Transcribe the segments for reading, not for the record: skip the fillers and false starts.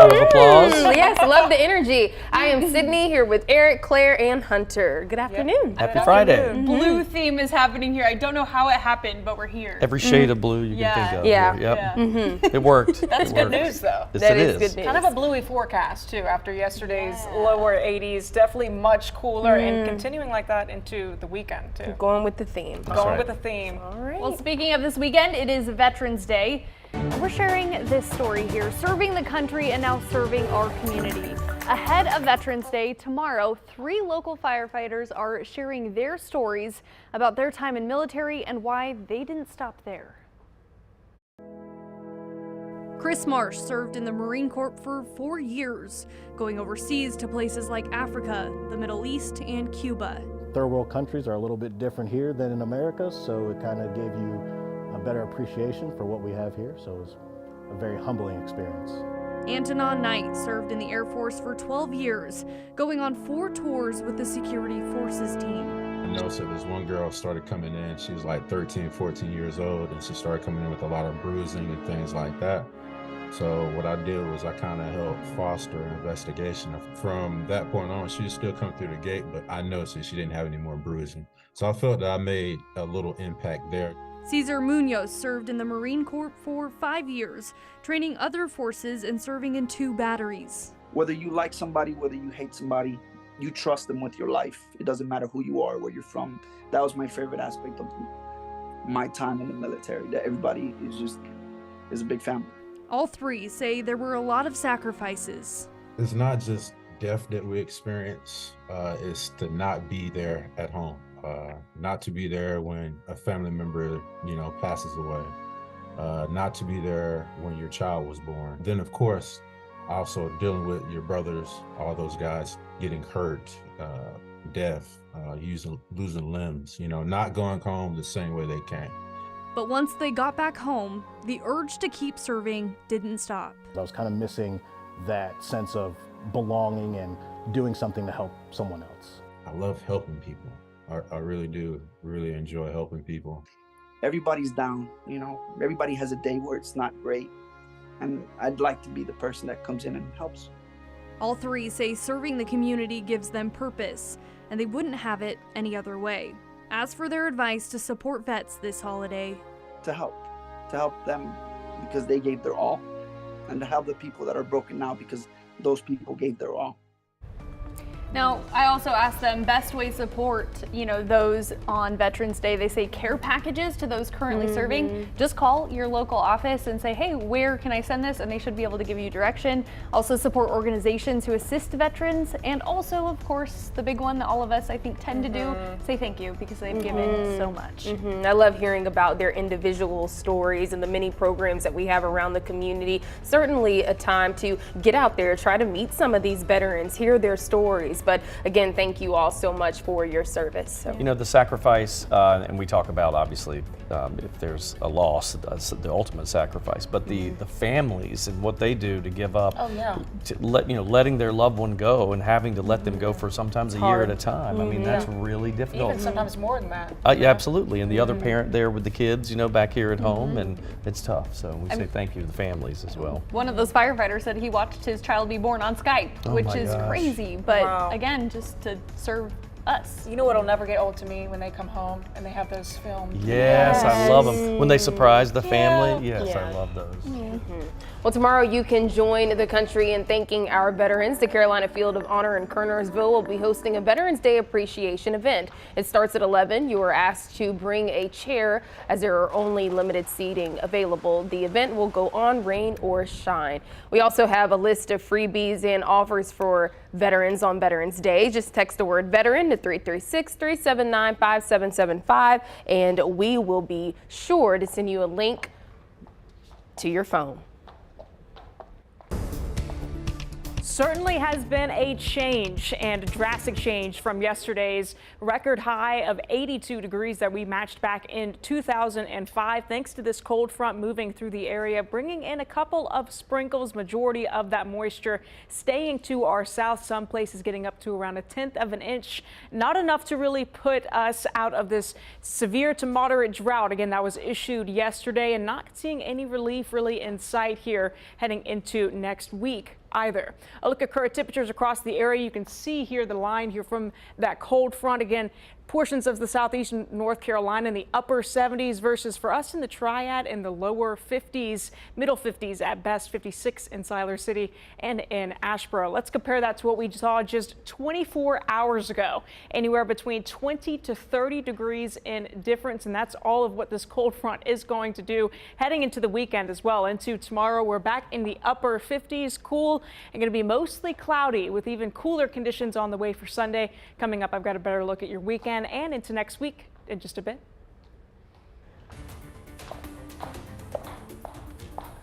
round of applause. Yes, love the energy. I am Sydney here with Eric, Claire, and Hunter. Good afternoon. Happy Friday. Blue theme is happening here. I don't know how it happened, but we're here. Every shade of blue you can think of. Yeah. Here. Yep. It worked. That's good news, though. Yes, That it is good news. Kind of a bluey forecast, too, after yesterday's lower 80s. Definitely much cooler and continuing like that into the weekend, too. Going with the theme. Going with the theme. All right. Well, speaking of this weekend, it is Veterans Day. We're sharing this story here, serving the country and now serving our community. Ahead of Veterans Day tomorrow, 3 local firefighters are sharing their stories about their time in military and why they didn't stop there. Chris Marsh served in the Marine Corps for 4 years, going overseas to places like Africa, the Middle East, and Cuba. Third world countries are a little bit different here than in America, so it kind of gave you a better appreciation for what we have here, so it was a very humbling experience. Antonin Knight served in the Air Force for 12 years, going on 4 tours with the Security Forces team. I noticed that this one girl started coming in, she was like 13, 14 years old, and she started coming in with a lot of bruising and things like that. So what I did was I kind of helped foster an investigation. From that point on, she still come through the gate, but I noticed that she didn't have any more bruising. So I felt that I made a little impact there. Cesar Munoz served in the Marine Corps for 5 years, training other forces and serving in 2 batteries. Whether you like somebody, whether you hate somebody, you trust them with your life. It doesn't matter who you are, where you're from. That was my favorite aspect of my time in the military, that everybody is a big family. All 3 say there were a lot of sacrifices. It's not just death that we experience, it's to not be there at home. Not to be there when a family member, passes away, not to be there when your child was born. Then, of course, also dealing with your brothers, all those guys getting hurt, death, losing limbs, not going home the same way they came. But once they got back home, the urge to keep serving didn't stop. I was kind of missing that sense of belonging and doing something to help someone else. I love helping people. I really do really enjoy helping people. Everybody's down, everybody has a day where it's not great. And I'd like to be the person that comes in and helps. All 3 say serving the community gives them purpose, and they wouldn't have it any other way. As for their advice to support vets this holiday, To help them because they gave their all, and to help the people that are broken now because those people gave their all. Now, I also asked them best way to support, those on Veterans Day. They say care packages to those currently serving. Just call your local office and say, hey, where can I send this? And they should be able to give you direction. Also support organizations who assist veterans. And also, of course, the big one that all of us, I think, tend to do, say thank you because they've given so much. I love hearing about their individual stories and the many programs that we have around the community. Certainly a time to get out there, try to meet some of these veterans, hear their stories. But again, thank you all so much for your service. So. The sacrifice, and we talk about obviously if there's a loss, that's the ultimate sacrifice. But the families and what they do to give up, to letting their loved one go and having to let them go for sometimes a year at a time. I mean, that's really difficult. Even sometimes more than that. Yeah, absolutely. And the other parent there with the kids, back here at home, and it's tough. So we say thank you to the families as well. One of those firefighters said he watched his child be born on Skype, which is crazy. But again, just to serve us. You know what'll never get old to me? When they come home and they have those filmed. Yes, I love them. When they surprise the family, yes, I love those. Well, tomorrow you can join the country in thanking our veterans. The Carolina Field of Honor in Kernersville will be hosting a Veterans Day appreciation event. It starts at 11. You are asked to bring a chair as there are only limited seating available. The event will go on rain or shine. We also have a list of freebies and offers for veterans on Veterans Day. Just text the word veteran to 336-379-5775 and we will be sure to send you a link to your phone. Certainly has been a change, and a drastic change from yesterday's record high of 82 degrees that we matched back in 2005, thanks to this cold front moving through the area, bringing in a couple of sprinkles, majority of that moisture staying to our south, some places getting up to around 1/10 of an inch. Not enough to really put us out of this severe to moderate drought. Again, that was issued yesterday, and not seeing any relief really in sight here heading into next week. either. A look at current temperatures across the area. You can see here the line here from that cold front. Again, portions of the southeastern North Carolina in the upper 70s versus for us in the Triad in the lower 50s, middle 50s at best, 56 in Siler City and in Asheboro. Let's compare that to what we saw just 24 hours ago. Anywhere between 20 to 30 degrees in difference, and that's all of what this cold front is going to do heading into the weekend as well. Into tomorrow, we're back in the upper 50s, cool, and going to be mostly cloudy with even cooler conditions on the way for Sunday. Coming up, I've got a better look at your weekend and into next week in just a bit.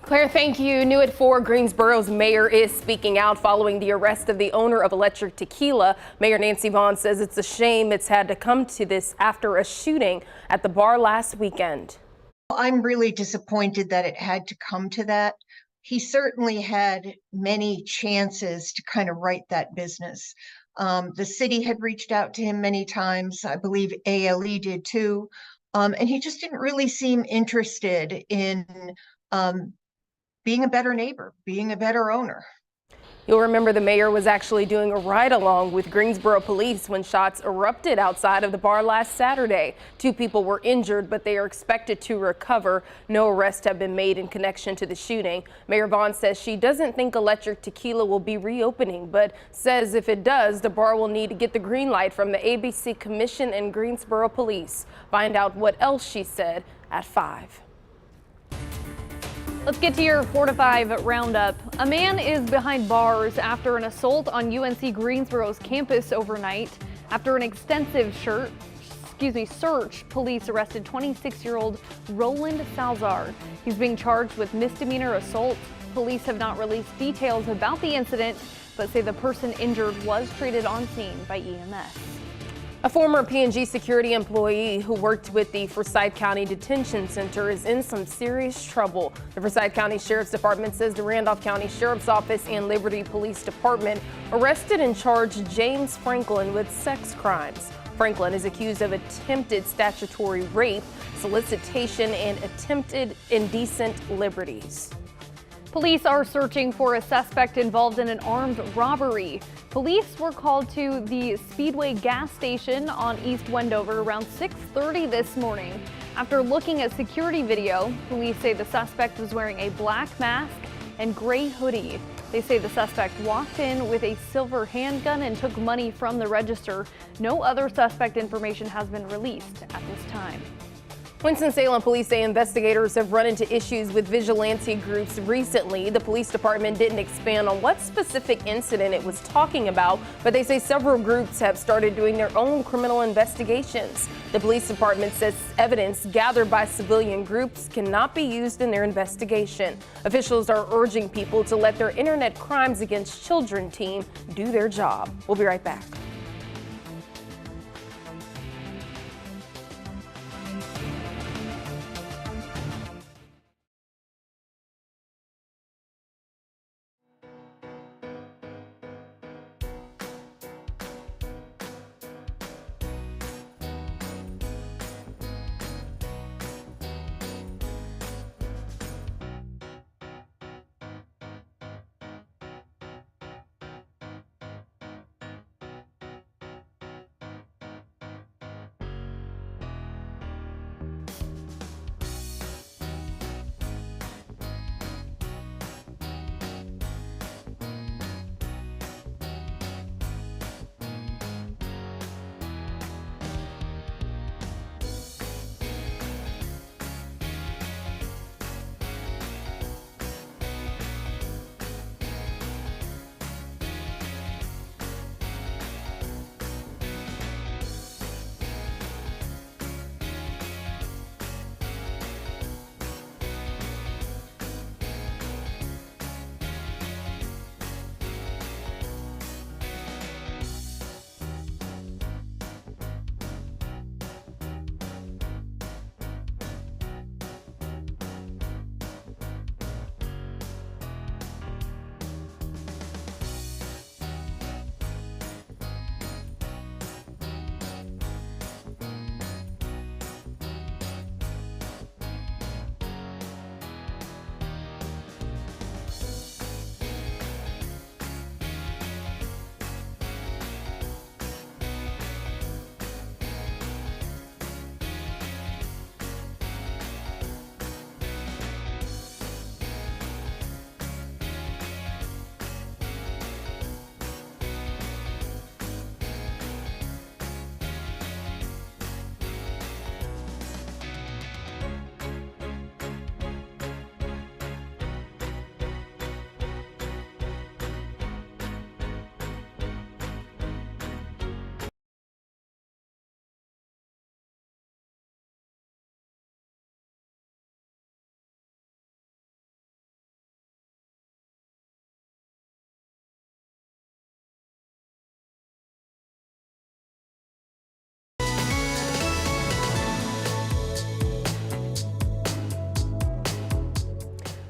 Claire, thank you. New at 4, Greensboro's mayor is speaking out following the arrest of the owner of Electric Tequila. Mayor Nancy Vaughn says it's a shame it's had to come to this after a shooting at the bar last weekend. I'm really disappointed that it had to come to that. He certainly had many chances to kind of right that business. The city had reached out to him many times. I believe ALE did too. And he just didn't really seem interested in being a better neighbor, being a better owner. You'll remember the mayor was actually doing a ride-along with Greensboro police when shots erupted outside of the bar last Saturday. 2 people were injured, but they are expected to recover. No arrests have been made in connection to the shooting. Mayor Vaughn says she doesn't think Electric Tequila will be reopening, but says if it does, the bar will need to get the green light from the ABC Commission and Greensboro Police. Find out what else she said at 5. Let's get to your 4 to 5 roundup. A man is behind bars after an assault on UNC Greensboro's campus overnight. After an extensive search, police arrested 26-year-old Roland Salzar. He's being charged with misdemeanor assault. Police have not released details about the incident, but say the person injured was treated on scene by EMS. A former P&G security employee who worked with the Forsyth County Detention Center is in some serious trouble. The Forsyth County Sheriff's Department says the Randolph County Sheriff's Office and Liberty Police Department arrested and charged James Franklin with sex crimes. Franklin is accused of attempted statutory rape, solicitation, and attempted indecent liberties. Police are searching for a suspect involved in an armed robbery. Police were called to the Speedway gas station on East Wendover around 6:30 this morning. After looking at security video, police say the suspect was wearing a black mask and gray hoodie. They say the suspect walked in with a silver handgun and took money from the register. No other suspect information has been released at this time. Winston-Salem police say investigators have run into issues with vigilante groups recently. The police department didn't expand on what specific incident it was talking about, but they say several groups have started doing their own criminal investigations. The police department says evidence gathered by civilian groups cannot be used in their investigation. Officials are urging people to let their Internet Crimes Against Children team do their job. We'll be right back.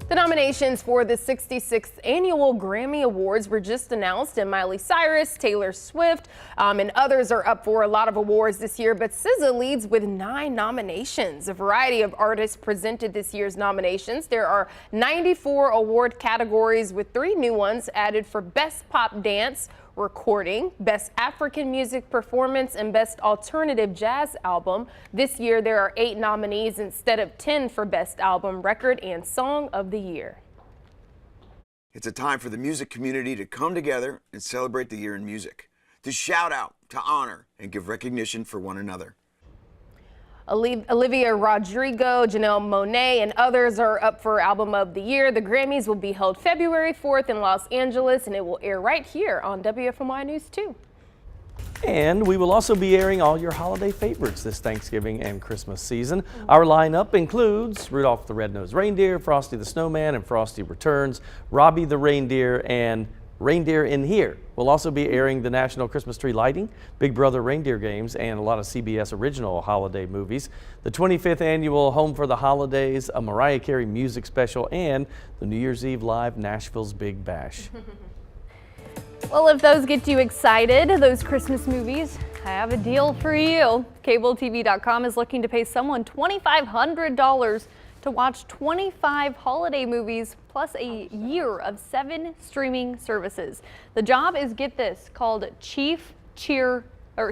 The nominations for the 66th annual Grammy Awards were just announced, and Miley Cyrus, Taylor Swift, and others are up for a lot of awards this year, but SZA leads with 9 nominations. A variety of artists presented this year's nominations. There are 94 award categories with 3 new ones added for Best Pop Dance, Recording, Best African Music Performance, and Best Alternative Jazz Album. This year there are 8 nominees instead of 10 for Best Album, Record, and Song of the Year. It's a time for the music community to come together and celebrate the year in music, to shout out, to honor, and give recognition for one another. Olivia Rodrigo, Janelle Monáe, and others are up for Album of the Year. The Grammys will be held February 4th in Los Angeles, and it will air right here on WFMY News 2. And we will also be airing all your holiday favorites this Thanksgiving and Christmas season. Our lineup includes Rudolph the Red-Nosed Reindeer, Frosty the Snowman, and Frosty Returns, Robbie the Reindeer, and Reindeer in Here. We'll also be airing the National Christmas Tree Lighting, Big Brother Reindeer Games, and a lot of CBS original holiday movies. The 25th annual Home for the Holidays, a Mariah Carey music special, and the New Year's Eve Live Nashville's Big Bash. Well, if those get you excited, those Christmas movies, I have a deal for you. CableTV.com is looking to pay someone $2,500 to watch 25 holiday movies plus a year of 7 streaming services. The job is, get this, called Chief of Cheer. That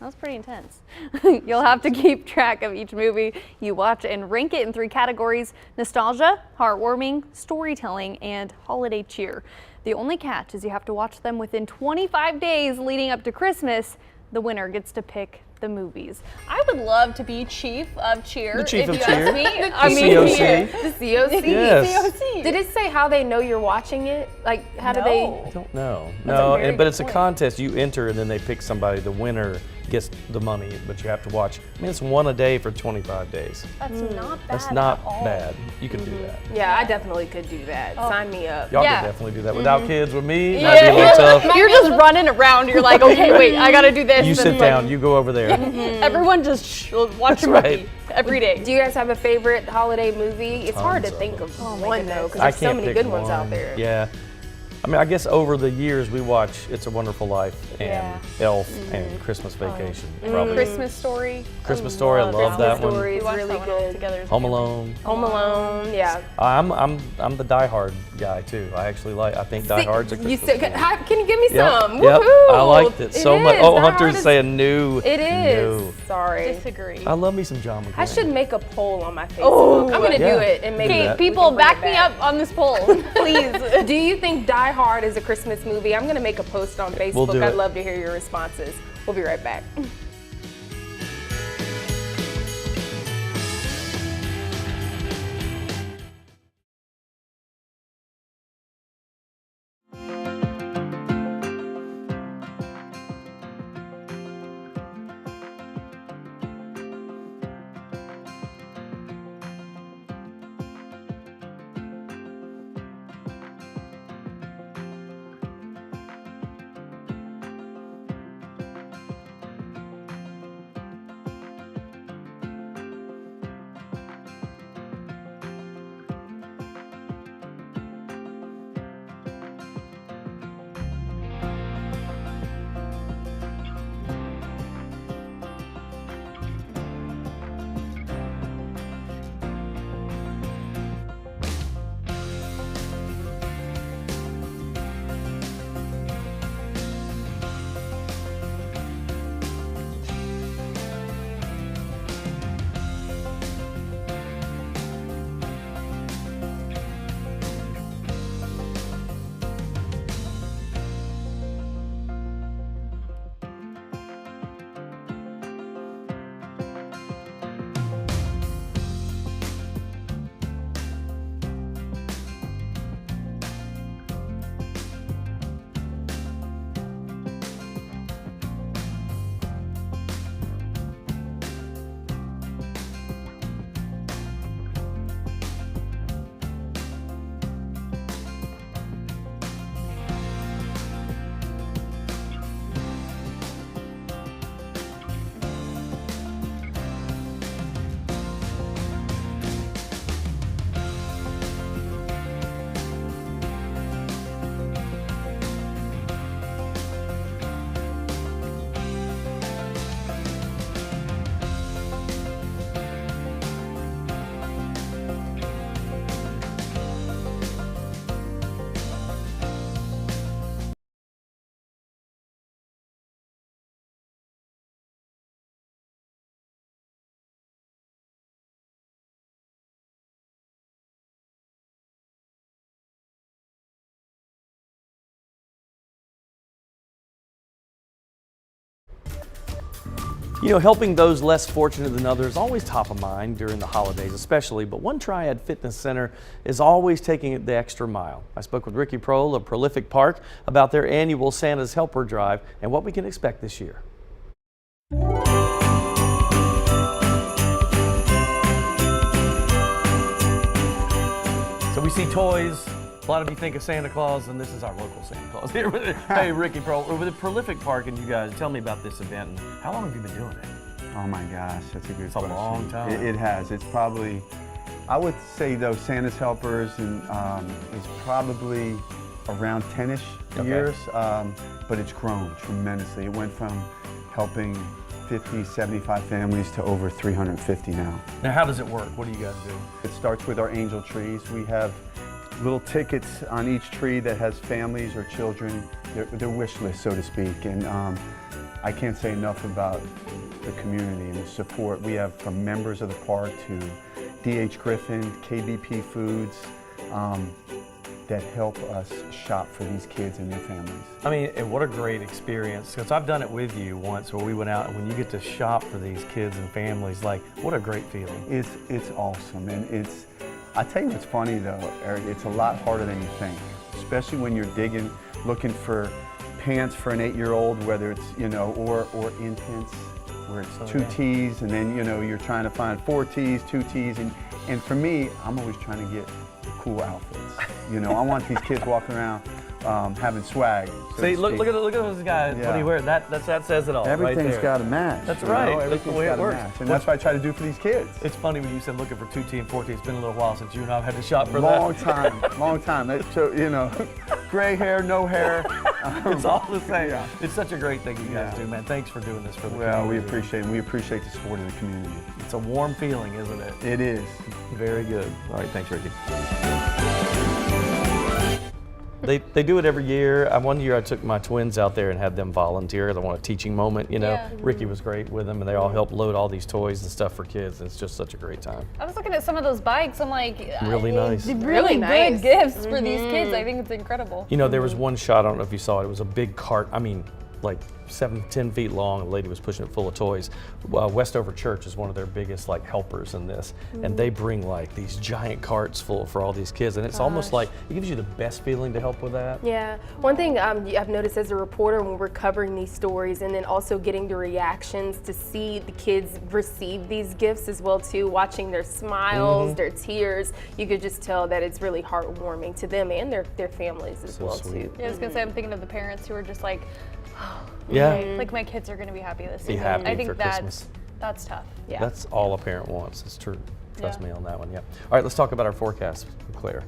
was pretty intense. You'll have to keep track of each movie you watch and rank it in 3 categories: nostalgia, heartwarming, storytelling, and holiday cheer. The only catch is you have to watch them within 25 days leading up to Christmas. The winner gets to pick the movies. I would love to be Chief of Cheer. The Chief if of you Cheer. ask me. The COC. The COC. Yes. COC. Did it say how they know you're watching it? Like, how do they? I don't know. very But good it's a point. contest. You enter and then they pick somebody. The winner gets the money, but you have to watch. I mean, it's 1 a day for 25 days. That's not bad. That's not at all. bad. You can do that. Yeah, I definitely could do that. Sign me up. Y'all Yeah. can definitely do that. Without kids, with me, might be a little tough. You're just running around. You're like, okay, wait, I gotta do this. You and sit like, down, you go over there. Everyone just watch a That's movie right. every day. Do you guys have a favorite holiday movie? It's hard to Tons of think them. of one though, because I there's so can't many pick good ones out one. there. Yeah. I mean, I guess over the years we watch It's a Wonderful Life and Elf and Christmas Vacation. Probably. Christmas Story. Christmas Story, I love that one. Story We is watched really that one all good. together as a Home family. Alone. Home Alone, yeah. I'm the Die Hard guy too. I actually I think Die Hard's a Christmas You said, movie. can you give me Yep, some? yep. Woohoo! I liked it so much. is. Oh, Die Hunter's Hard is- saying new. It is. No. Sorry. Disagree. I love me some John McClane. I should make a poll on my Facebook. Oh, I'm gonna yeah. do it and maybe Do Okay, that. people, we can back bring me it up back. on this poll, please. Do you think Die Hard is a Christmas movie? I'm gonna make a post on Facebook. We'll do I'd it. love to hear your responses. We'll be right back. You know, helping those less fortunate than others is always top of mind during the holidays especially, but One Triad Fitness Center is always taking it the extra mile. I spoke with Ricky Prohl of Prolific Park about their annual Santa's Helper Drive and what we can expect this year. So we see toys. A lot of you think of Santa Claus, and this is our local Santa Claus here. Hey, Ricky Prohl, we're with the Prolific Park, and you guys, tell me about this event. And how long have you been doing it? Oh my gosh, that's a good question. It's a long time. It has. It's probably, I would say though, Santa's Helpers and is probably around 10-ish years, but it's grown tremendously. It went from helping 50, 75 families to over 350 now. Now, how does it work? What do you guys do? It starts with our angel trees. We have little tickets on each tree that has families or children, their wish list, so to speak. And I can't say enough about the community and the support we have from members of the park to D.H. Griffin, KBP Foods, that help us shop for these kids and their families. I mean, and what a great experience, because I've done it with you once where we went out, and when you get to shop for these kids and families, like, what a great feeling. It's awesome, and I tell you what's funny though, Eric, it's a lot harder than you think, especially when you're digging, looking for pants for an 8-year-old, whether it's, you know, or infants, where it's 2 T's, and then, you know, you're trying to find 4 T's, 2 T's, and for me, I'm always trying to get cool outfits. You know, I want these kids walking around having swag. So see, look at those guys. Yeah. What do you wear? That says it all. Everything's right got to match. That's right. That's the way it works. And that's what I try to do for these kids. It's funny when you said looking for 2T and 4T. It's been a little while since you and I have had to shop for long time. Long time. So, you know, gray hair, no hair. It's all the same. Yeah. It's such a great thing you guys do, man. Thanks for doing this for the community. Well, we appreciate it. We appreciate the support of the community. It's a warm feeling, isn't it? It is. Very good. All right, thanks, Ricky. They do it every year. One year I took my twins out there and had them volunteer. They want a teaching moment, you know. Yeah. Ricky was great with them, and they all helped load all these toys and stuff for kids. It's just such a great time. I was looking at some of those bikes. I'm like, really nice. Really good gifts for these kids. I think it's incredible. You know, there was one shot, I don't know if you saw it. It was a big cart. I mean, like 7-10 feet long. A lady was pushing it full of toys. Westover Church is one of their biggest like helpers in this, and they bring like these giant carts full for all these kids, and it's almost like it gives you the best feeling to help with that. Yeah, one thing I've noticed as a reporter when we're covering these stories, and then also getting the reactions to see the kids receive these gifts as well too, watching their smiles, their tears, you could just tell that it's really heartwarming to them and their families as well too. Yeah, I was gonna say, I'm thinking of the parents who are just like, like my kids are going to be happy this season. Happy I think for Christmas. That's tough. Yeah. That's all a parent wants. It's true. Trust me on that one. Yeah. All right, let's talk about our forecast, Claire.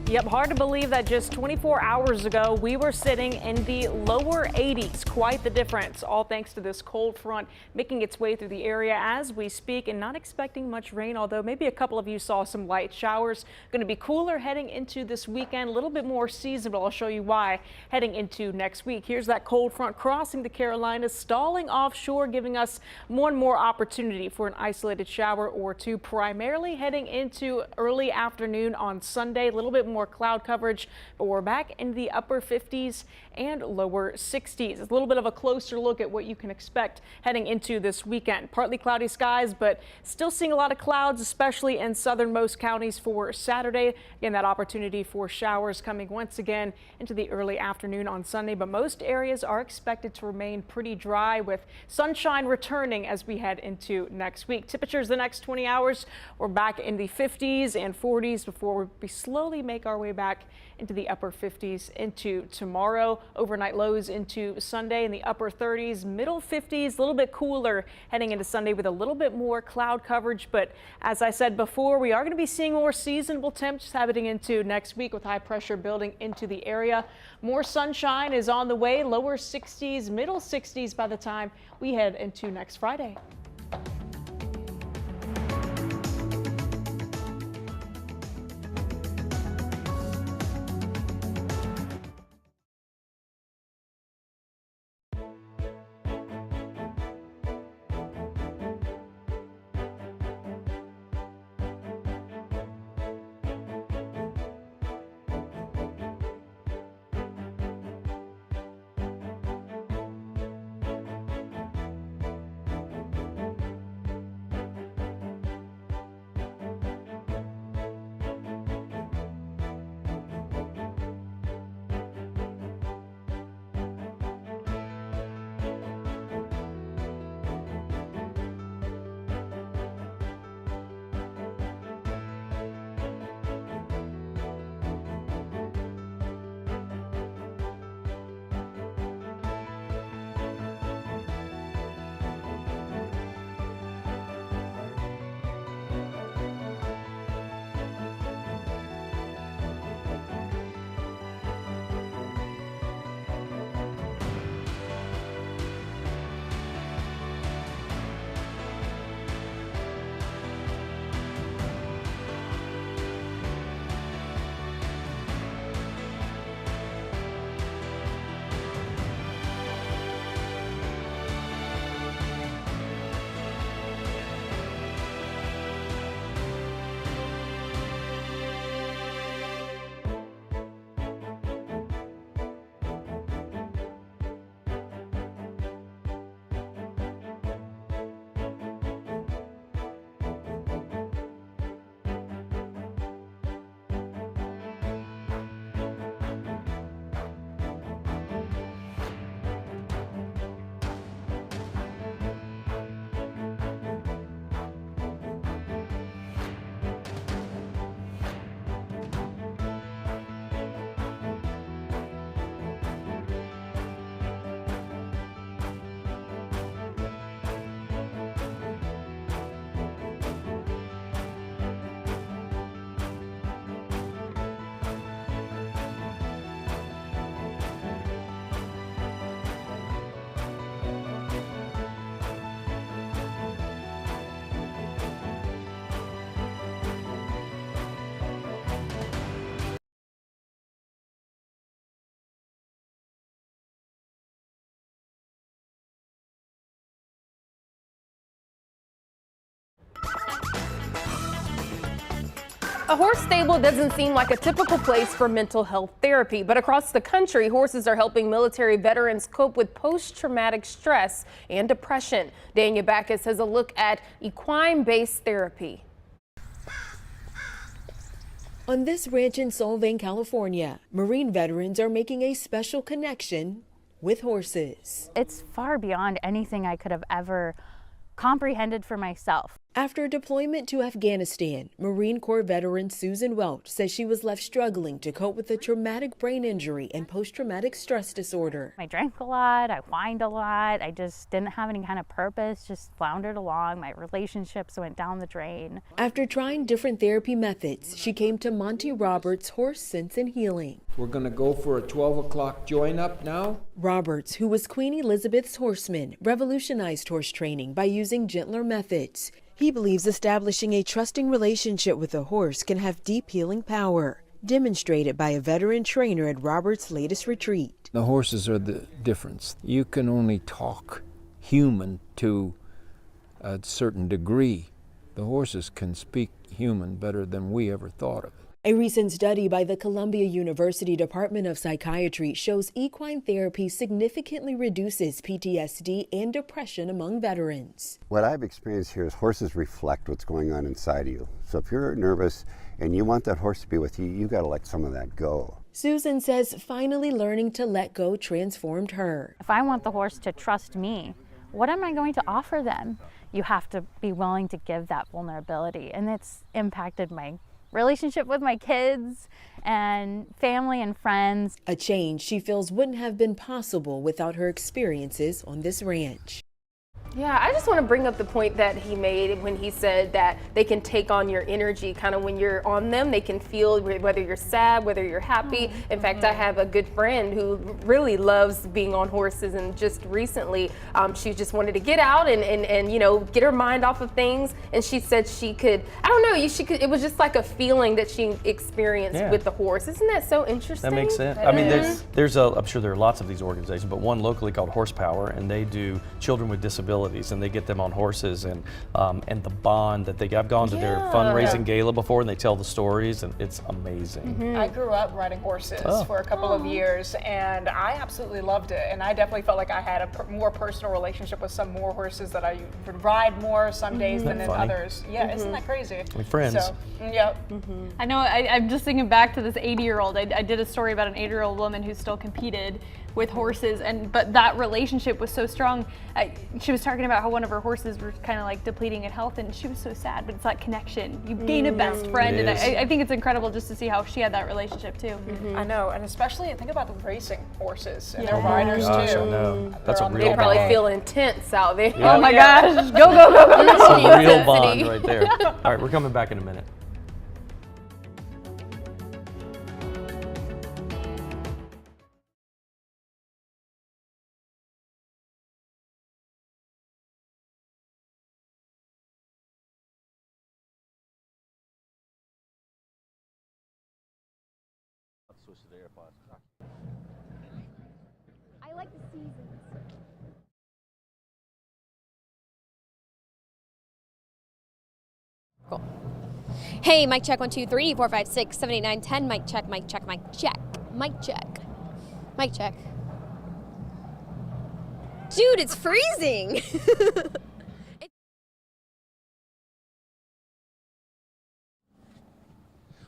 Yep, hard to believe that just 24 hours ago we were sitting in the lower 80s. Quite the difference, all thanks to this cold front making its way through the area as we speak, and not expecting much rain, although maybe a couple of you saw some light showers. Going to be cooler heading into this weekend, a little bit more seasonal. I'll show you why heading into next week. Here's that cold front crossing the Carolinas, stalling offshore, giving us more and more opportunity for an isolated shower or two, primarily heading into early afternoon on Sunday. A little bit more cloud coverage, but we're back in the upper 50s and lower 60s. It's a little bit of a closer look at what you can expect heading into this weekend. Partly cloudy skies, but still seeing a lot of clouds, especially in southernmost counties for Saturday. Again, that opportunity for showers coming once again into the early afternoon on Sunday, but most areas are expected to remain pretty dry with sunshine returning as we head into next week. Temperatures the next 20 hours, we're back in the 50s and 40s before we slowly make our way back into the upper 50s into tomorrow. Overnight lows into Sunday in the upper 30s, middle 50s, a little bit cooler heading into Sunday with a little bit more cloud coverage. But as I said before, we are going to be seeing more seasonable temps heading into next week with high pressure building into the area. More sunshine is on the way, lower 60s, middle 60s by the time we head into next Friday. A horse stable doesn't seem like a typical place for mental health therapy, but across the country, horses are helping military veterans cope with post-traumatic stress and depression. Dania Backus has a look at equine-based therapy. On this ranch in Solvang, California, Marine veterans are making a special connection with horses. It's far beyond anything I could have ever comprehended for myself. After deployment to Afghanistan, Marine Corps veteran Susan Welch says she was left struggling to cope with a traumatic brain injury and post-traumatic stress disorder. I drank a lot, I whined a lot, I just didn't have any kind of purpose, just floundered along. My relationships went down the drain. After trying different therapy methods, she came to Monty Roberts' Horse Sense and Healing. We're going to go for a 12 o'clock join up now. Roberts, who was Queen Elizabeth's horseman, revolutionized horse training by using gentler methods. He believes establishing a trusting relationship with a horse can have deep healing power, demonstrated by a veteran trainer at Roberts' latest retreat. The horses are the difference. You can only talk human to a certain degree. The horses can speak human better than we ever thought of it. A recent study by the Columbia University Department of Psychiatry shows equine therapy significantly reduces PTSD and depression among veterans. What I've experienced here is horses reflect what's going on inside of you. So if you're nervous and you want that horse to be with you, you got to let some of that go. Susan says finally learning to let go transformed her. If I want the horse to trust me, what am I going to offer them? You have to be willing to give that vulnerability, and it's impacted my relationship with my kids and family and friends. A change she feels wouldn't have been possible without her experiences on this ranch. Yeah, I just want to bring up the point that he made when he said that they can take on your energy. Kind of when you're on them, they can feel whether you're sad, whether you're happy. In fact, I have a good friend who really loves being on horses, and just recently she just wanted to get out and you know, get her mind off of things. And she said she could, I don't know, it was just like a feeling that she experienced with the horse. Isn't that so interesting? That makes sense. I mean, I'm sure there are lots of these organizations, but one locally called Horsepower, and they do children with disabilities, and they get them on horses, and the bond that I've gone to their fundraising gala before, and they tell the stories, and it's amazing. I grew up riding horses for a couple of years, and I absolutely loved it. And I definitely felt like I had a more personal relationship with some more horses that I would ride more some days than in others. Yeah, isn't that crazy? We're friends. So, yep. I know. I'm just thinking back to this 80-year-old. I did a story about an 80-year-old woman who still competed with horses, but that relationship was so strong. She was talking about how one of her horses were kind of like depleting in health, and she was so sad, but it's that connection. You gain a best friend, and I think it's incredible just to see how she had that relationship too. I know, and especially think about the racing horses and their riders too. I know. That's a real They probably bond. feel intense out there. Yeah. Oh my gosh, go, go, go, go, That's go. a real bond right there. All right, we're coming back in a minute. I like the seasons. Cool. Hey, mic check 1 2 3 4 5 6 7 8 9 10. Mic check, mic check, mic check, mic check, mic check. Dude, it's freezing.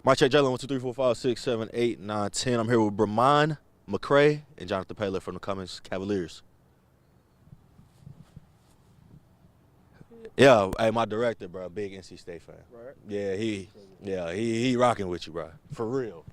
Mic check, Jalen, 1 2 3 4 5 6 7 8 9 10. I'm here with Bramon McCray and Jonathan Paler from the Cummins Cavaliers. Yeah, hey, my director, bro, big NC State fan. Right. Yeah, he rocking with you, bro, for real.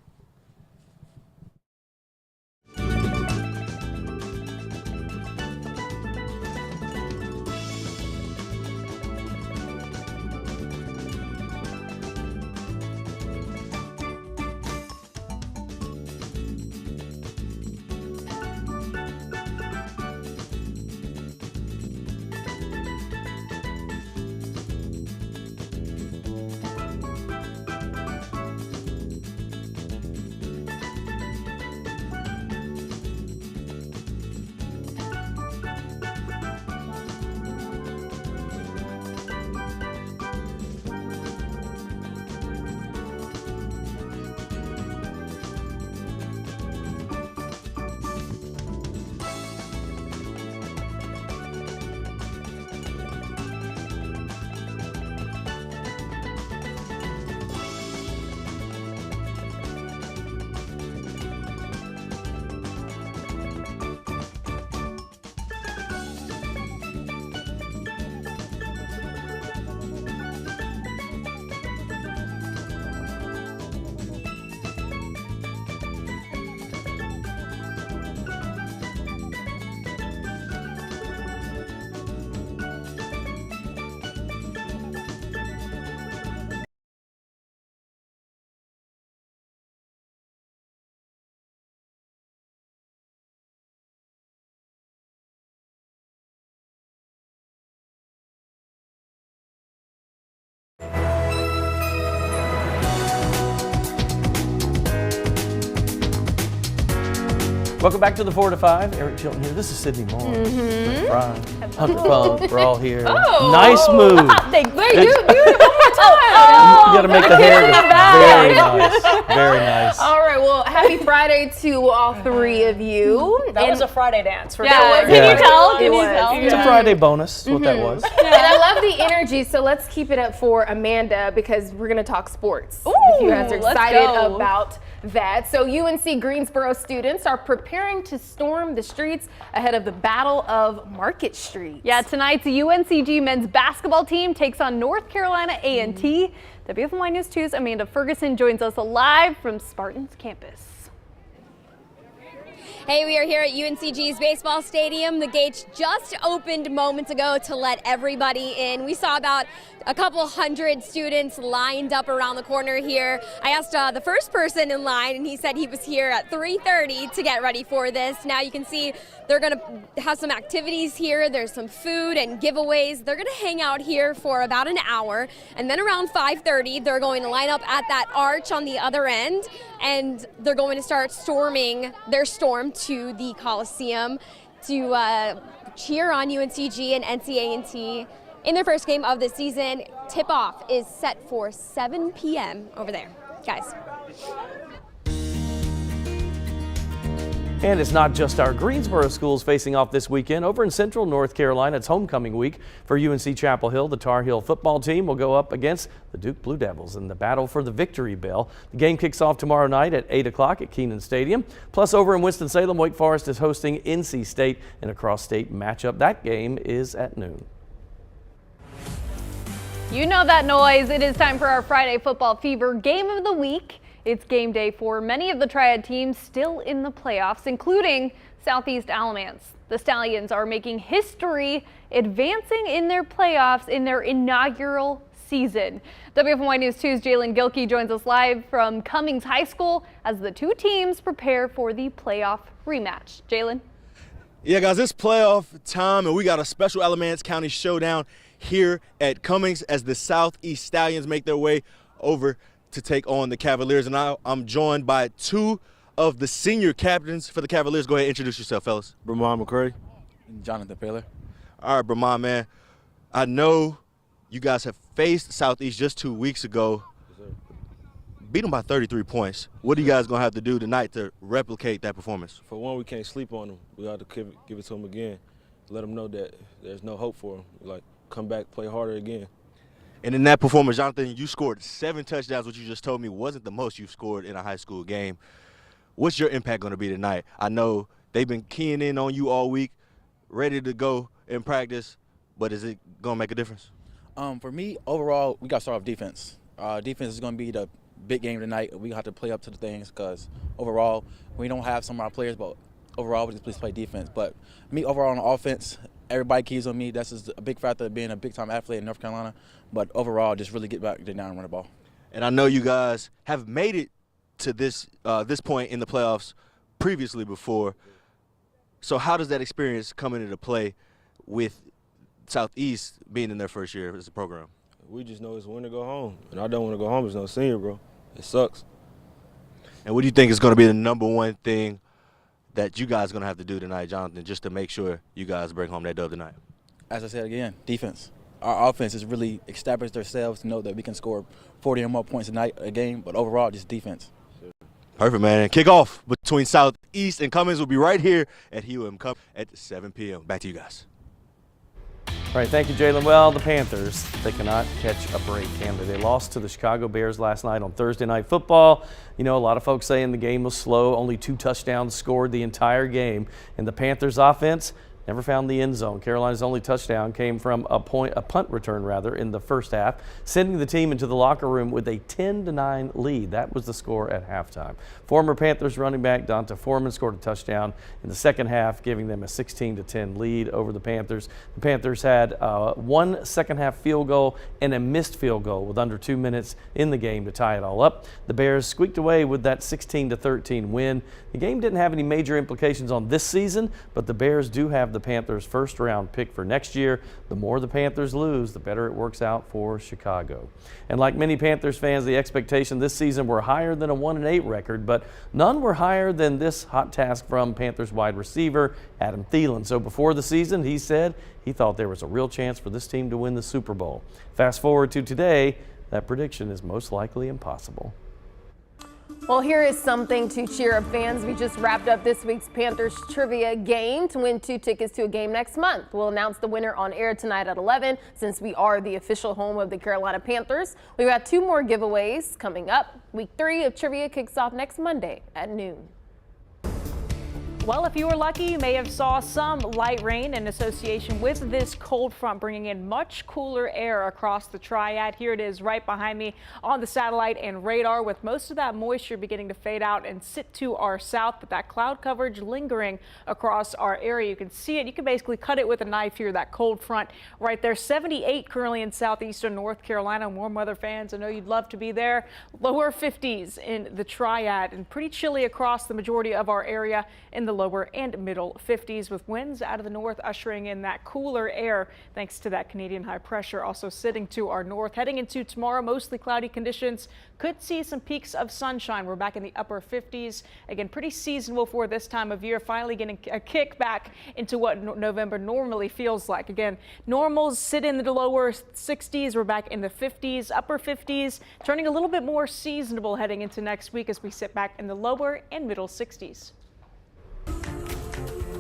Welcome back to the 4 to 5. Eric Chilton here. This is Sydney Moore. Rick Fry, Hunter Pump. We're all here. Oh. Nice move. Wait, do it one more time. You got to make the hair go. Very nice. Very nice. All right. Well, happy Friday to all three of you. That was a Friday dance for Yeah, sure. can you tell? Can you tell? It's a Friday bonus. That's what that was. And I love the energy, so let's keep it up for Amanda because we're going to talk sports. If you guys are let's excited go. about that. So UNC Greensboro students are preparing to storm the streets ahead of the Battle of Market Street. Yeah, tonight's UNCG men's basketball team takes on North Carolina A&T. WFMY News 2's Amanda Ferguson joins us live from Spartans campus. Hey, we are here at UNCG's baseball stadium. The gates just opened moments ago to let everybody in. We saw about a couple hundred students lined up around the corner here. I asked the first person in line, and he said he was here at 3:30 to get ready for this. Now you can see they're going to have some activities here. There's some food and giveaways. They're going to hang out here for about an hour, and then around 5:30, they're going to line up at that arch on the other end, and they're going to start storming their storm to the Coliseum to cheer on UNCG and NCA&T in their first game of the season. Tip-off is set for 7 p.m. over there. Guys. And it's not just our Greensboro schools facing off this weekend. Over in Central North Carolina, it's homecoming week for UNC Chapel Hill. The Tar Heel football team will go up against the Duke Blue Devils in the battle for the victory bell. The game kicks off tomorrow night at 8 o'clock at Kenan Stadium. Plus, over in Winston-Salem, Wake Forest is hosting NC State in a cross-state matchup. That game is at noon. You know that noise. It is time for our Friday Football Fever Game of the Week. It's game day for many of the Triad teams still in the playoffs, including Southeast Alamance. The Stallions are making history, advancing in their playoffs in their inaugural season. WFMY News 2's Jalen Gilkey joins us live from Cummings High School as the two teams prepare for the playoff rematch. Jalen? Yeah, guys, it's playoff time, and we got a special Alamance County showdown here at Cummings as the Southeast Stallions make their way over to take on the Cavaliers. And now I'm joined by two of the senior captains for the Cavaliers. Go ahead and introduce yourself, fellas. Brahman McCray. And Jonathan Taylor. All right, Brahman, man. I know you guys have faced Southeast just 2 weeks ago. Yes, Beat them by 33 points. What are you guys going to have to do tonight to replicate that performance? For one, we can't sleep on them. We got to give it to them again. Let them know that there's no hope for them. Like, come back, play harder again. And in that performance, Jonathan, you scored 7 touchdowns, which you just told me wasn't the most you've scored in a high school game. What's your impact going to be tonight? I know they've been keying in on you all week, ready to go in practice, but is it going to make a difference? For me, overall, we got to start off defense. Defense is going to be the big game tonight. We have to play up to the things because overall, we don't have some of our players, but overall, we just play defense. But me, overall, on the offense, everybody keys on me. That's just a big factor of being a big-time athlete in North Carolina. But overall, just really get back down and run the ball. And I know you guys have made it to this point in the playoffs previously before. So how does that experience come into play with Southeast being in their first year as a program? We just know it's win or go home. And I don't want to go home as no senior, bro. It sucks. And what do you think is going to be the number one thing that you guys are going to have to do tonight, Jonathan, just to make sure you guys bring home that dub tonight? As I said again, defense. Our offense has really established themselves to know that we can score 40 or more points a game, but overall, just defense. Perfect, man. And kickoff between Southeast and Cummings will be right here at Hugh Cup at 7 p.m. Back to you guys. All right, thank you, Jalen. Well, the Panthers, they cannot catch a break, can they? They lost to the Chicago Bears last night on Thursday Night Football. You know, a lot of folks saying the game was slow, only 2 touchdowns scored the entire game. And the Panthers offense never found the end zone. Carolina's only touchdown came from a punt return in the first half, sending the team into the locker room with a 10-9 lead. That was the score at halftime. Former Panthers running back Donta Foreman scored a touchdown in the second half, giving them a 16-10 lead over the Panthers. The Panthers had 1 second-half field goal and a missed field goal with under 2 minutes in the game to tie it all up. The Bears squeaked away with that 16-13 win. The game didn't have any major implications on this season, but the Bears do have the the Panthers' first-round pick for next year. The more the Panthers lose, the better it works out for Chicago. And like many Panthers fans, the expectations this season were higher than a 1-8 record, but none were higher than this hot task from Panthers wide receiver Adam Thielen. So before the season, he said he thought there was a real chance for this team to win the Super Bowl. Fast forward to today, that prediction is most likely impossible. Well, here is something to cheer up fans. We just wrapped up this week's Panthers trivia game. To win 2 tickets to a game next month, we'll announce the winner on air tonight at 11, since we are the official home of the Carolina Panthers. We've got 2 more giveaways coming up. Week 3 of trivia kicks off next Monday at noon. Well, if you were lucky, you may have saw some light rain in association with this cold front, bringing in much cooler air across the triad. Here it is right behind me on the satellite and radar, with most of that moisture beginning to fade out and sit to our south, but that cloud coverage lingering across our area. You can see it. You can basically cut it with a knife here, that cold front right there. 78 currently in southeastern North Carolina. Warm weather fans, I know you'd love to be there. Lower 50s in the triad, and pretty chilly across the majority of our area in the lower and middle 50s, with winds out of the north ushering in that cooler air thanks to that Canadian high pressure also sitting to our north. Heading into tomorrow, mostly cloudy conditions. Could see some peaks of sunshine. We're back in the upper 50s. Again, pretty seasonable for this time of year. Finally getting a kick back into what November normally feels like. Again, normals sit in the lower 60s. We're back in the 50s, upper 50s, turning a little bit more seasonable heading into next week as we sit back in the lower and middle 60s.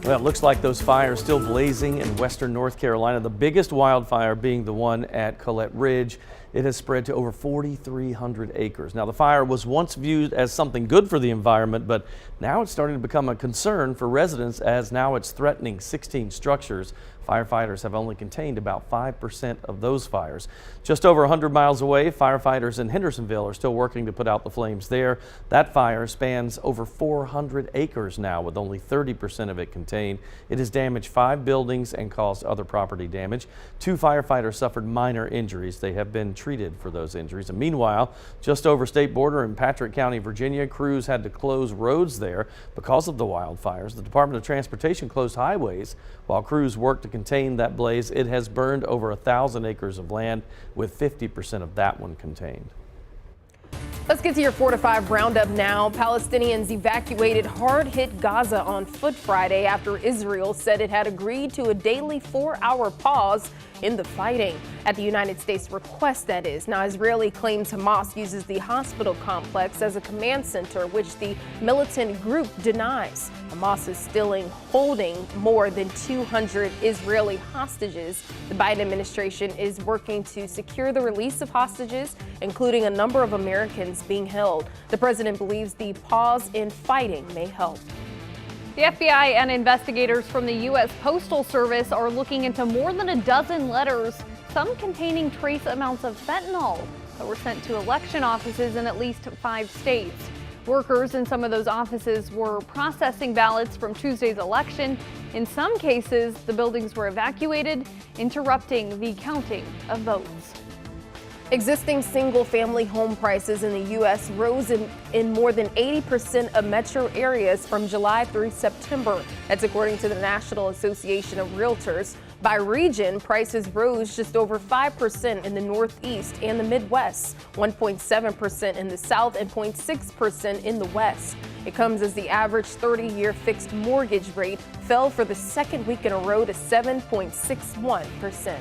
Well, it looks like those fires still blazing in western North Carolina, the biggest wildfire being the one at Collette Ridge. It has spread to over 4,300 acres. Now, the fire was once viewed as something good for the environment, but now it's starting to become a concern for residents, as now it's threatening 16 structures. Firefighters have only contained about 5% of those fires. Just over 100 miles away, firefighters in Hendersonville are still working to put out the flames there. That fire spans over 400 acres now, with only 30% of it contained. It has damaged 5 buildings and caused other property damage. 2 firefighters suffered minor injuries. They have been treated for those injuries. And meanwhile, just over state border in Patrick County, Virginia, crews had to close roads there because of the wildfires. The Department of Transportation closed highways while crews worked to contain that blaze. It has burned over 1,000 acres of land, with 50% of that one contained. Let's get to your 4 to 5 roundup now. Palestinians evacuated hard-hit Gaza on Good Friday after Israel said it had agreed to a daily 4-hour pause in the fighting, at the United States request, that is. Now, Israeli claims Hamas uses the hospital complex as a command center, which the militant group denies. Hamas is still holding more than 200 Israeli hostages. The Biden administration is working to secure the release of hostages, including a number of Americans being held. The president believes the pause in fighting may help. The FBI and investigators from the U.S. Postal Service are looking into more than a dozen letters, some containing trace amounts of fentanyl, that were sent to election offices in at least 5 states. Workers in some of those offices were processing ballots from Tuesday's election. In some cases, the buildings were evacuated, interrupting the counting of votes. Existing single-family home prices in the U.S. rose in more than 80% of metro areas from July through September. That's according to the National Association of Realtors. By region, prices rose just over 5% in the Northeast and the Midwest, 1.7% in the South, and 0.6% in the West. It comes as the average 30-year fixed mortgage rate fell for the second week in a row to 7.61%.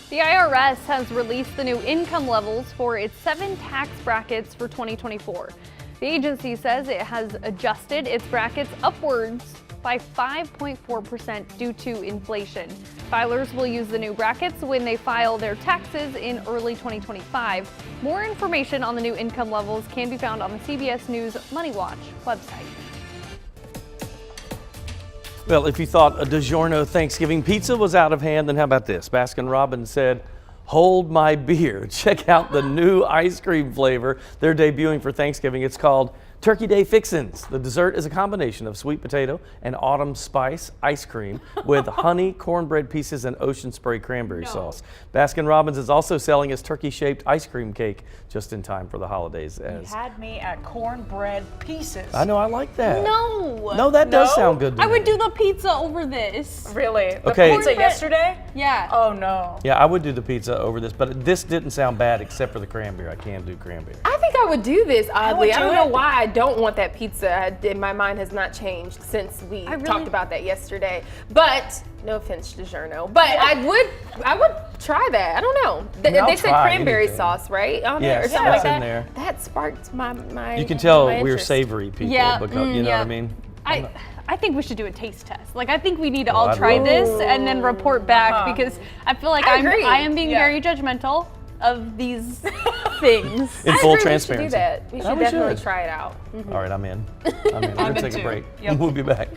The IRS has released the new income levels for its 7 tax brackets for 2024. The agency says it has adjusted its brackets upwards by 5.4% due to inflation. Filers will use the new brackets when they file their taxes in early 2025. More information on the new income levels can be found on the CBS News Money Watch website. Well, if you thought a DiGiorno Thanksgiving pizza was out of hand, then how about this? Baskin-Robbins said, "Hold my beer." Check out the new ice cream flavor they're debuting for Thanksgiving. It's called Turkey Day Fixins. The dessert is a combination of sweet potato and autumn spice ice cream with honey, cornbread pieces, and ocean spray cranberry sauce. Baskin-Robbins is also selling its turkey-shaped ice cream cake just in time for the holidays. You had me at cornbread pieces. I know, I like that. No. No, that does sound good to I me. would do the pizza over this. Really? Okay. The pizza yesterday? Yeah. Oh no. Yeah, I would do the pizza over this, but this didn't sound bad except for the cranberry. I can do cranberry. I think I would do this, oddly. I don't know it. why I don't want that pizza. My mind has not changed since we talked about that yesterday. But, no offense to Journo, but I would try that. I don't know. They said cranberry sauce, right? On it or something like that. In there. That sparked my You can tell my we're interest. savory people. Yeah, Because, you know what I mean? I think we should do a taste test. Like, I think we need to all try this and then report back because I feel like I am being very judgmental of these things. In full transparency. We should do that. We should definitely try it out. All right, I'm in. We're going to take a break. We'll be back.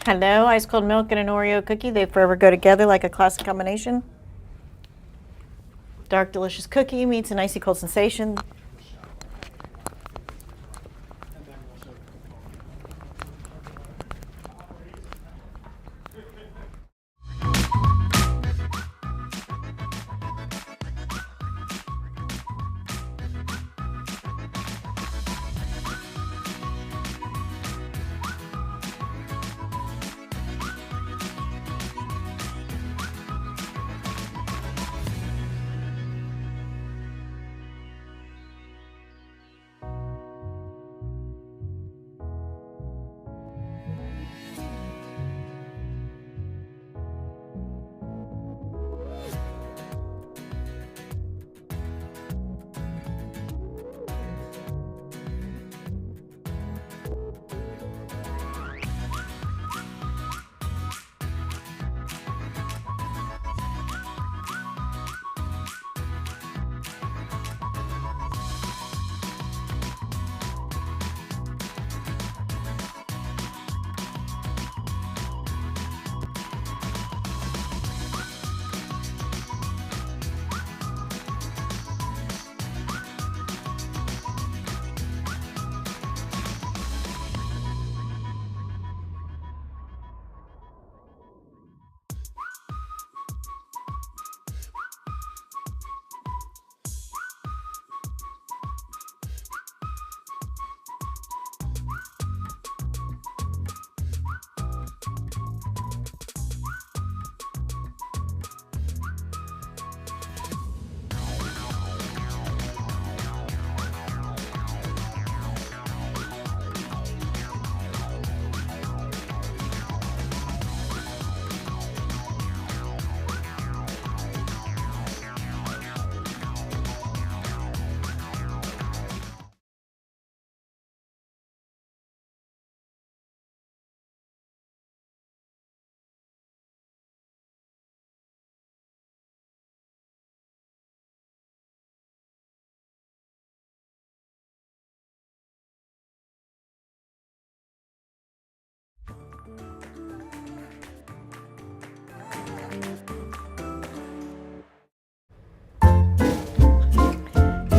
Hello, ice cold milk and an Oreo cookie. They forever go together like a classic combination. Dark delicious cookie meets an icy cold sensation.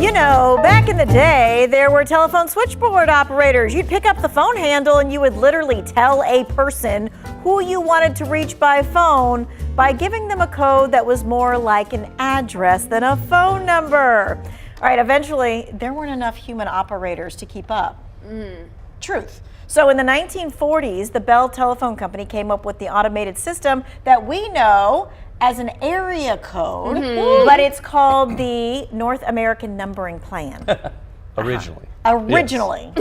You know, back in the day, there were telephone switchboard operators. You'd pick up the phone handle and you would literally tell a person who you wanted to reach by phone by giving them a code that was more like an address than a phone number. All right, eventually, there weren't enough human operators to keep up. Truth. So in the 1940s, the Bell Telephone Company came up with the automated system that we know as an area code, but it's called the North American Numbering Plan. Originally. Originally.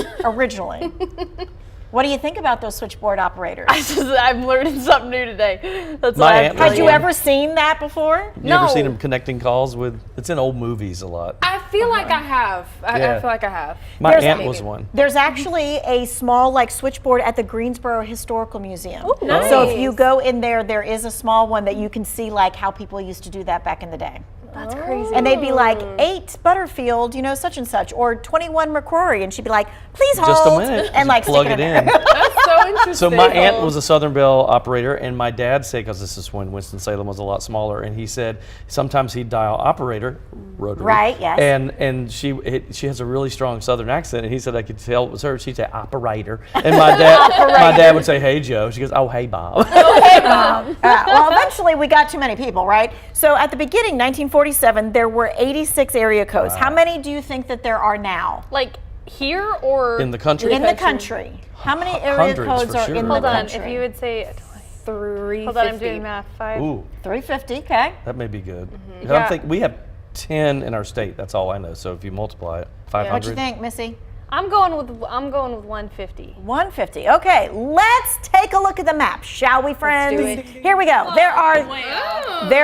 What do you think about those switchboard operators? I'm learning something new today. That's My why aunt Had you ever seen that before? You ever seen them connecting calls with? It's in old movies a lot. I feel like I have. I Yeah. feel like I have. My aunt was one. There's actually a small switchboard at the Greensboro Historical Museum. Nice. So if you go in there, there is a small one that you can see how people used to do that back in the day. That's crazy. And they'd be like, 8 Butterfield, you know, such and such, or 21 McCrory, and she'd be like, please hold. Just a minute. And like plug stick it in. That's so interesting. So my aunt was a Southern Bell operator, and my dad said, because this is when Winston-Salem was a lot smaller, and he said sometimes he'd dial operator, rotary. Right, yes. And she has a really strong Southern accent, and he said I could tell it was her. She'd say operator, and my dad would say, hey Joe. She goes, oh hey Bob. Well, eventually we got too many people, right? So at the beginning, 1947, there were 86 area codes. How many do you think that there are now? Like here or in the country? In the country. How many area Hundreds, codes for are sure. in the Hold on, country? if you would say 350. Hold on, I'm doing math. 5. Ooh, 350, okay. that may be good. Yeah. I think we have 10 in our state. That's all I know. So if you multiply it, 500. What do you think, Missy? I'm going with 150. 150. Okay, let's take a look at the map, shall we, friends? Let's do it. Here we go. There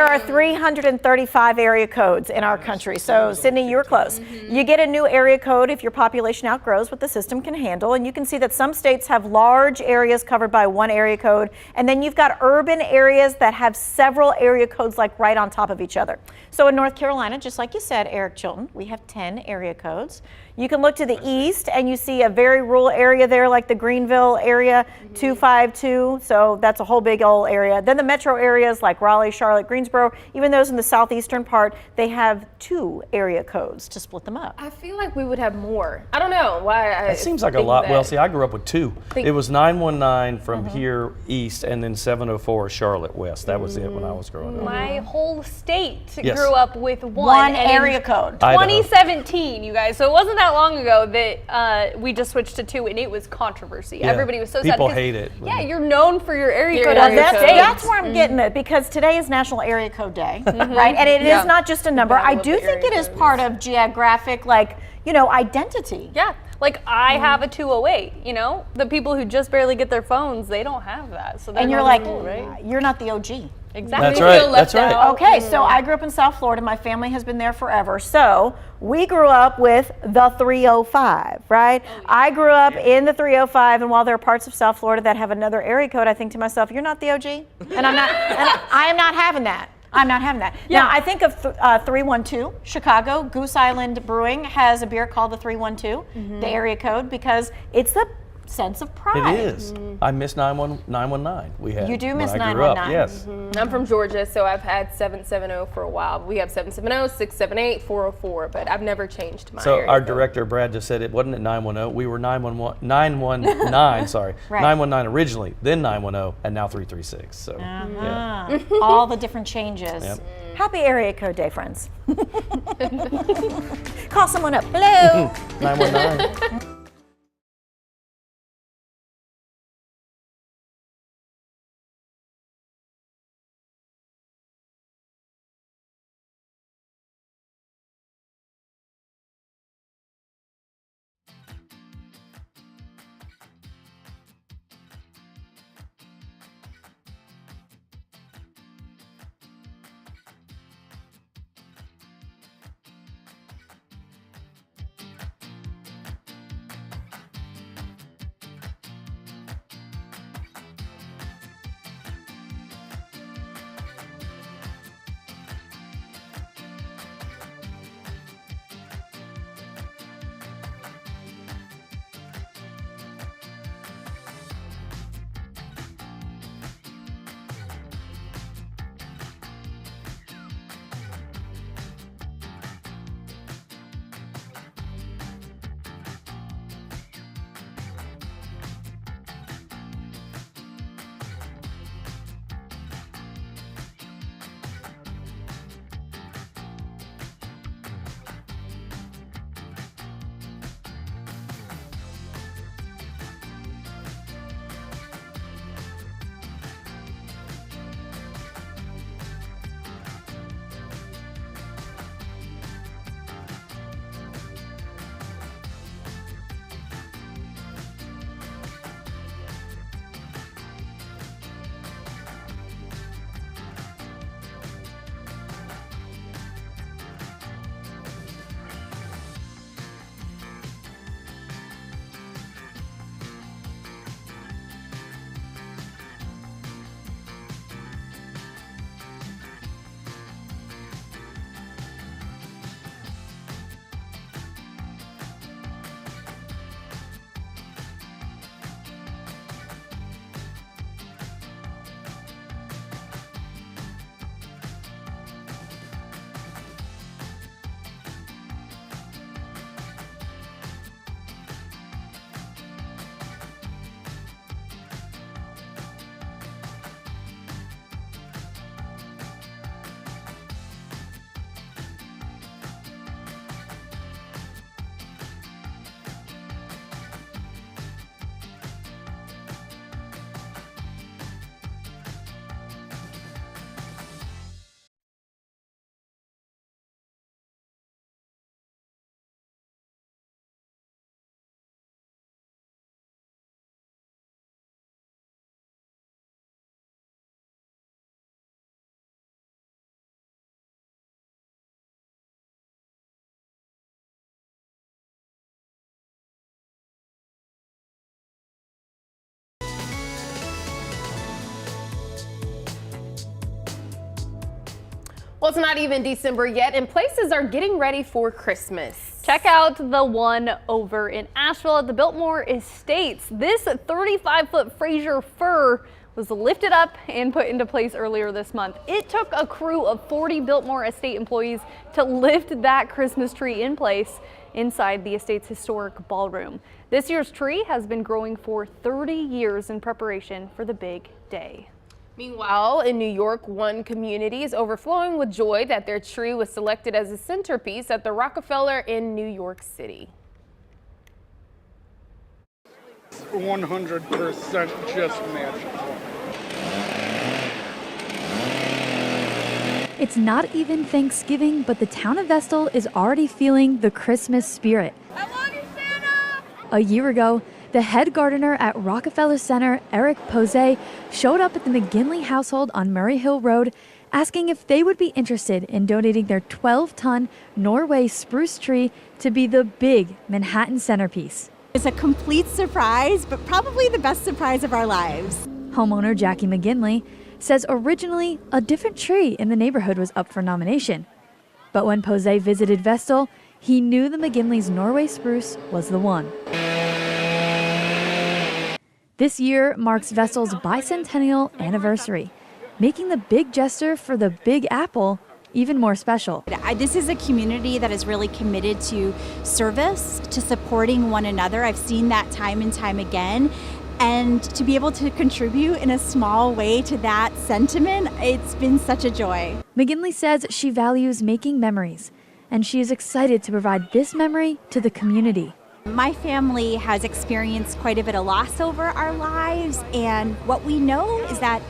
are 335 area codes in our country. So, Sydney, you were close. You get a new area code if your population outgrows what the system can handle, and you can see that some states have large areas covered by one area code, and then you've got urban areas that have several area codes like right on top of each other. So in North Carolina, just like you said, Eric Chilton, we have 10 area codes. You can look to the east and you see a very rural area there like the Greenville area, 252, so that's a whole big old area. Then the metro areas like Raleigh, Charlotte, Greensboro, even those in the southeastern part, they have 2 area codes to split them up. I feel like we would have more. I don't know why. It seems like a lot. Well, see, I grew up with 2. It was 919 from here east and then 704 Charlotte west. That was it when I was growing up. My whole state Yes. grew up with One and area in code. 2017, you guys. So it wasn't that long ago that we just switched to 2, and it was controversy. Yeah. Everybody was so sad. People 'cause, hate it. Yeah, you're known for your area code. Well, on your state. that's where I'm getting it, because today is National Area Code Day, right? And it is not just a number. I do think it is part of geographic, like, you know, identity. Yeah, like I have a 208, you know? The people who just barely get their phones, they don't have that. So And you're not like, cool, right? you're not the OG. Exactly. That's right. That's right. Okay, so I grew up in South Florida. My family has been there forever. So we grew up with the 305, right? I grew up in the 305, and while there are parts of South Florida that have another area code, I think to myself, you're not the OG, and I'm not. And I am not having that. I'm not having that. Now, I think of 312, Chicago. Goose Island Brewing has a beer called the 312, the area code, because it's the sense of pride. It is. I miss 919. We had. You do when miss I grew up, 919. yes. I'm from Georgia, so I've had 770 for a while. We have 770, 678, 404, but I've never changed my So area our code. director Brad just said it wasn't at 910. We were 919. Sorry, 919 originally, then 910, and now 336. So yeah. All the different changes. Yep. Happy Area Code Day, friends. Call someone up. Hello. 919. Well, it's not even December yet, and places are getting ready for Christmas. Check out the one over in Asheville at the Biltmore Estates. This 35-foot Fraser fir was lifted up and put into place earlier this month. It took a crew of 40 Biltmore Estate employees to lift that Christmas tree in place inside the estate's historic ballroom. This year's tree has been growing for 30 years in preparation for the big day. Meanwhile, in New York, one community is overflowing with joy that their tree was selected as a centerpiece at the Rockefeller in New York City. 100% just magical. It's not even Thanksgiving, but the town of Vestal is already feeling the Christmas spirit. I love you, Santa! A year ago, the head gardener at Rockefeller Center, Eric Posey, showed up at the McGinley household on Murray Hill Road, asking if they would be interested in donating their 12-ton Norway spruce tree to be the big Manhattan centerpiece. It's a complete surprise, but probably the best surprise of our lives. Homeowner Jackie McGinley says originally a different tree in the neighborhood was up for nomination. But when Posey visited Vestal, he knew the McGinley's Norway spruce was the one. This year marks Vestal's bicentennial anniversary, making the big gesture for the Big Apple even more special. This is a community that is really committed to service, to supporting one another. I've seen that time and time again. And to be able to contribute in a small way to that sentiment, it's been such a joy. McGinley says she values making memories, and she is excited to provide this memory to the community. My family has experienced quite a bit of loss over our lives, and what we know is that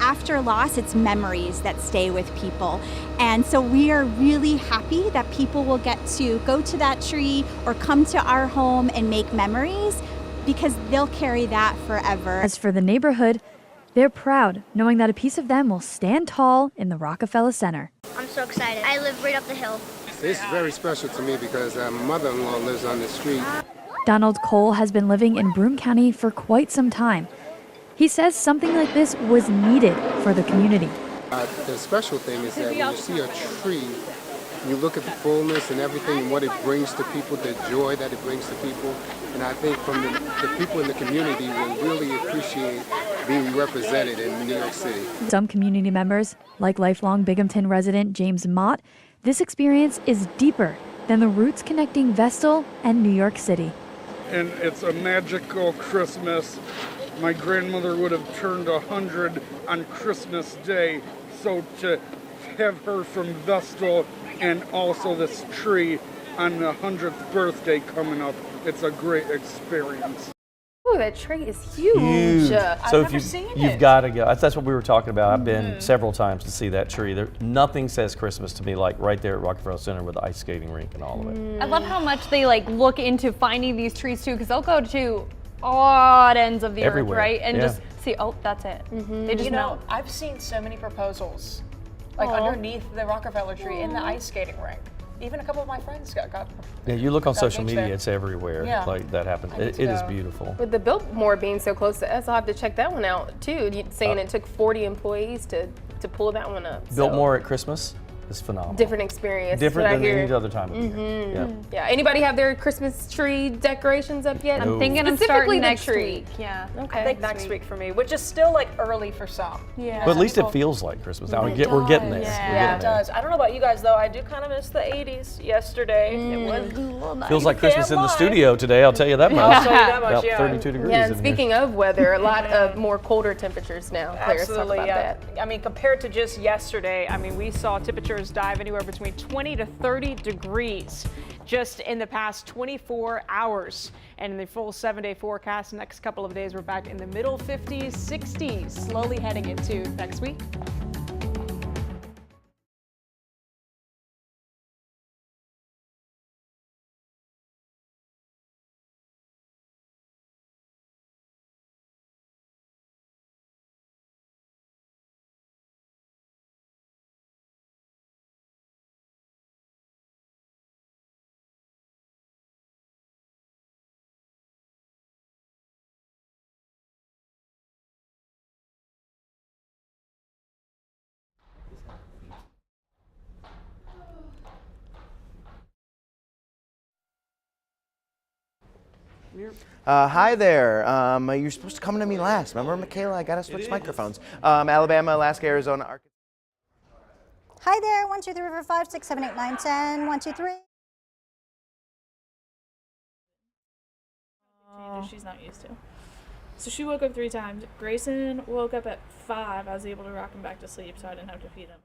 after loss, it's memories that stay with people. And so we are really happy that people will get to go to that tree or come to our home and make memories, because they'll carry that forever. As for the neighborhood, they're proud knowing that a piece of them will stand tall in the Rockefeller Center. I'm so excited. I live right up the hill. It's very special to me because my mother-in-law lives on the street. Donald Cole has been living in Broome County for quite some time. He says something like this was needed for the community. The special thing is that when you see a tree, you look at the fullness and everything and what it brings to people, the joy that it brings to people. And I think from the people in the community will really appreciate being represented in New York City. Some community members, like lifelong Binghamton resident James Mott, this experience is deeper than the roots connecting Vestal and New York City. And it's a magical Christmas. My grandmother would have turned 100 on Christmas Day, so to have her from Vestal and also this tree on the 100th birthday coming up, it's a great experience. Oh, that tree is huge. So if you've got to go. That's what we were talking about. I've been several times to see that tree. Nothing says Christmas to me like right there at Rockefeller Center with the ice skating rink and all of it. I love how much they look into finding these trees too, because they'll go to odd ends of the earth, right? And just see, oh, that's it. They just know. I've seen so many proposals underneath the Rockefeller tree in the ice skating rink. Even a couple of my friends got Yeah, you look on social engaged media, there. it's everywhere. Yeah. Like that happens. It is beautiful. With the Biltmore being so close to us, I'll have to check that one out too. You're saying it took 40 employees to pull that one up. Biltmore at Christmas is phenomenal. Different experience. Different than any any other time of year. Yeah. Anybody have their Christmas tree decorations up yet? No. I'm thinking of starting next week. Yeah. Okay. I think next week for me, which is still early for some. Yeah. But at least it feels like Christmas. Now we're getting there. Yeah, it does. I don't know about you guys though. I do kind of miss the 80s yesterday. It was a little nice. Feels like Christmas in the studio today, I'll tell you that much. I'll tell you that much, About 32 degrees Yeah, in and speaking of weather, a lot of more colder temperatures now. Claire's talk Absolutely, about that. I mean, compared to just yesterday, I mean, we saw temperatures dive anywhere between 20 to 30 degrees just in the past 24 hours. And in the full 7-day forecast, the next couple of days, we're back in the middle 50s, 60s, slowly heading into next week. Hi there. You're supposed to come to me last. Remember, Michaela? I got to switch microphones. Alabama, Alaska, Arizona, Arkansas. Hi there. 1, 2, 3, 4, 5, 6, 7, 8, 9, 10. 1, 2, 3. She's not used to. So she woke up 3 times. Grayson woke up at 5. I was able to rock him back to sleep, so I didn't have to feed him.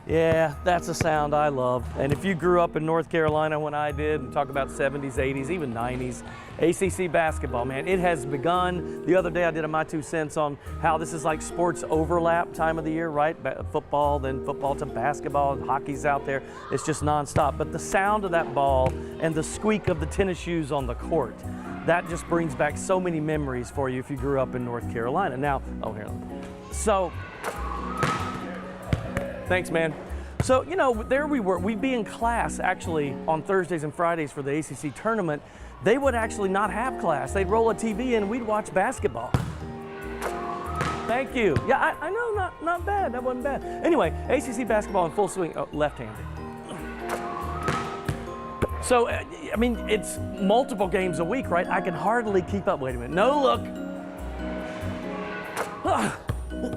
Yeah, that's a sound I love. And if you grew up in North Carolina when I did, and talk about 70s, 80s, even 90s, ACC basketball, man, it has begun. The other day I did a My 2 cents on how this is like sports overlap time of the year, right? Football, then football to basketball, hockey's out there. It's just nonstop. But the sound of that ball and the squeak of the tennis shoes on the court, that just brings back so many memories for you if you grew up in North Carolina. Now, so, thanks, man. So, you know, there we were. We'd be in class actually on Thursdays and Fridays for the ACC tournament. They would actually not have class. They'd roll a TV in and we'd watch basketball. Thank you. Yeah, I know, not bad. That wasn't bad. Anyway, ACC basketball in full swing, left-handed. So, I mean, it's multiple games a week, right? I can hardly keep up. Wait a minute. No, look.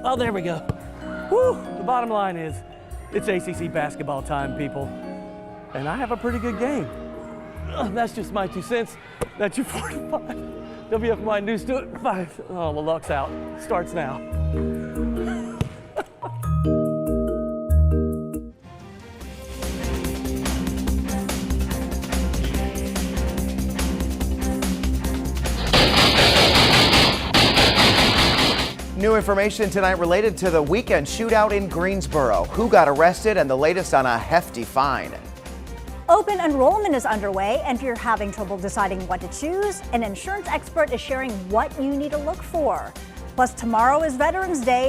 Oh, there we go. Whew. The bottom line is, it's ACC basketball time, people. And I have a pretty good game. That's just my 2 cents. That's your 45. WFMY News 5. Oh, the luck's out. Starts now. New information tonight related to the weekend shootout in Greensboro. Who got arrested and the latest on a hefty fine. Open enrollment is underway, and if you're having trouble deciding what to choose, an insurance expert is sharing what you need to look for. Plus, tomorrow is Veterans Day.